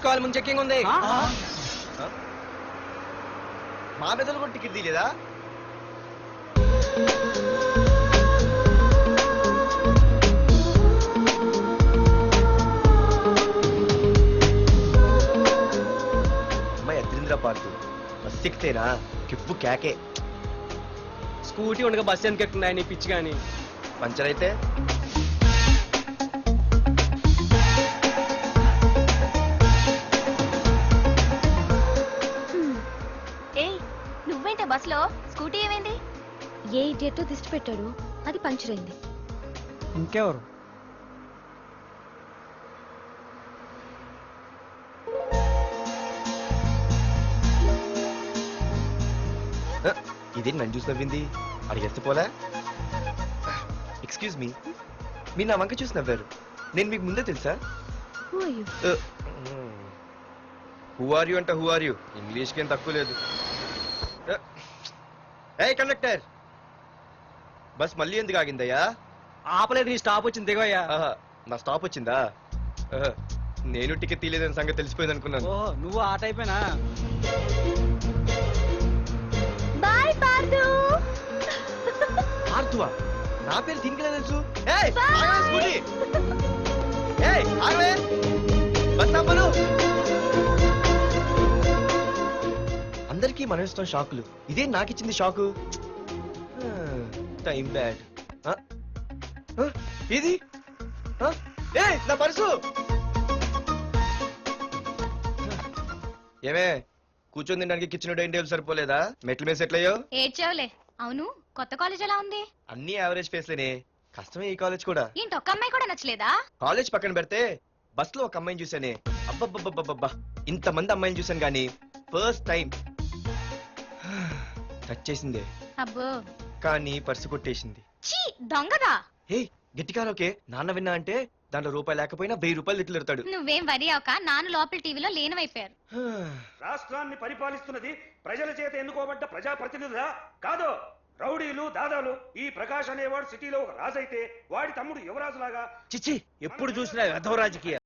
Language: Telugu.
తీసుకోవాలి, ముందు చెక్కింగ్ ఉంది. మా పెద్దలు కూడా టికెట్ తీయలేదా? అమ్మాయి అద్రింద్ర పార్తు బస్ ఎక్కితేనా కిప్పు కేకే. స్కూటీ ఉండగా బస్సు ఎందుకు ఎక్కుతున్నాయి నీ పిచ్చి కానీ. పంచర్ అయితే నువ్వేంటే బస్ లో? స్కూటీ ఏమైంది? ఏ ఇడియట్ దిష్టి పెట్టాడు, అది పంచర్ అయింది. ఇంకెవరు? ఇదేంటి నన్ను చూసి నవ్వింది? అడిగేస్తే పోలే. ఎక్స్క్యూజ్ మీ, మీరు నా వంక చూసి నవ్వారు. నేను మీకు ముందే తెలుసా? హూ ఆర్ యూ అంటే హూ ఆర్ యూ, ఇంగ్లీష్కి ఏం తక్కువ లేదు. ఏ కండక్టర్, బస్ మళ్ళీ ఎందుకు ఆగిందయ్యా? ఆపలేదు, నీ స్టాప్ వచ్చింది, దిగోయ్యా. నా స్టాప్ వచ్చిందా? నేను టికెట్ తీయలేదని సంగతి తెలిసిపోయింది అనుకున్నాను. ఓహో, నువ్వు ఆ టైపేనా? బాయ్ పార్దు. పార్థువా? నా పేరు దీనికి తెలుసు. స్కూటీ బస్ ఆపను. అందరికీ మనం ఇస్తాం షాకులు, ఇదే నాకు ఇచ్చింది షాకు. Time bad. ఇది నా పర్సు. ఏమే కూర్చొని తినడానికి కిచెన్ డైనింగ్ టేబుల్ సరిపోలేదా? మెట్ల మీద సెట్ అయ్యో. ఏడ్చావులే. అవును, కొత్త కాలేజ్ ఎలా ఉంది? అన్ని యావరేజ్ ఫేస్లేనే. కష్టమే ఈ కాలేజ్ కూడా. ఏంటి, ఒక్క అమ్మాయి కూడా నచ్చలేదా? కాలేజ్ పక్కన పెడితే బస్ లో ఒక అమ్మాయిని చూసానే, అబ్బబ్బబ్బబ్బబ్బా ఇంతమంది అమ్మాయిని చూసాను గానీ ఫస్ట్ టైం టచ్ చేసిందే. అబ్బో, కానీ పర్సు కొట్టేసింది. చీ దొంగదా. హే గట్టిగా ఓకే, నాన్న విన్నా అంటే దాంట్లో రూపాయి లేకపోయినా 1000 రూపాయలు ఇట్లెడతాడు. నువ్వేం వరి అవక, నాన్న లోపల టీవీలో లేనవైపోయారు. రాష్ట్రాన్ని పరిపాలిస్తున్నది ప్రజల చేత ఎన్నుకోబడ్డ ప్రజాప్రతినిధులా కాదు, రౌడీలు దాదాలు. ఈ ప్రకాష్ అనేవాడు సిటీలో ఒక రాజైతే వాడి తమ్ముడు యువరాజులాగా. చిచ్చి, ఎప్పుడు చూసినా వెధవ రాజకీయ.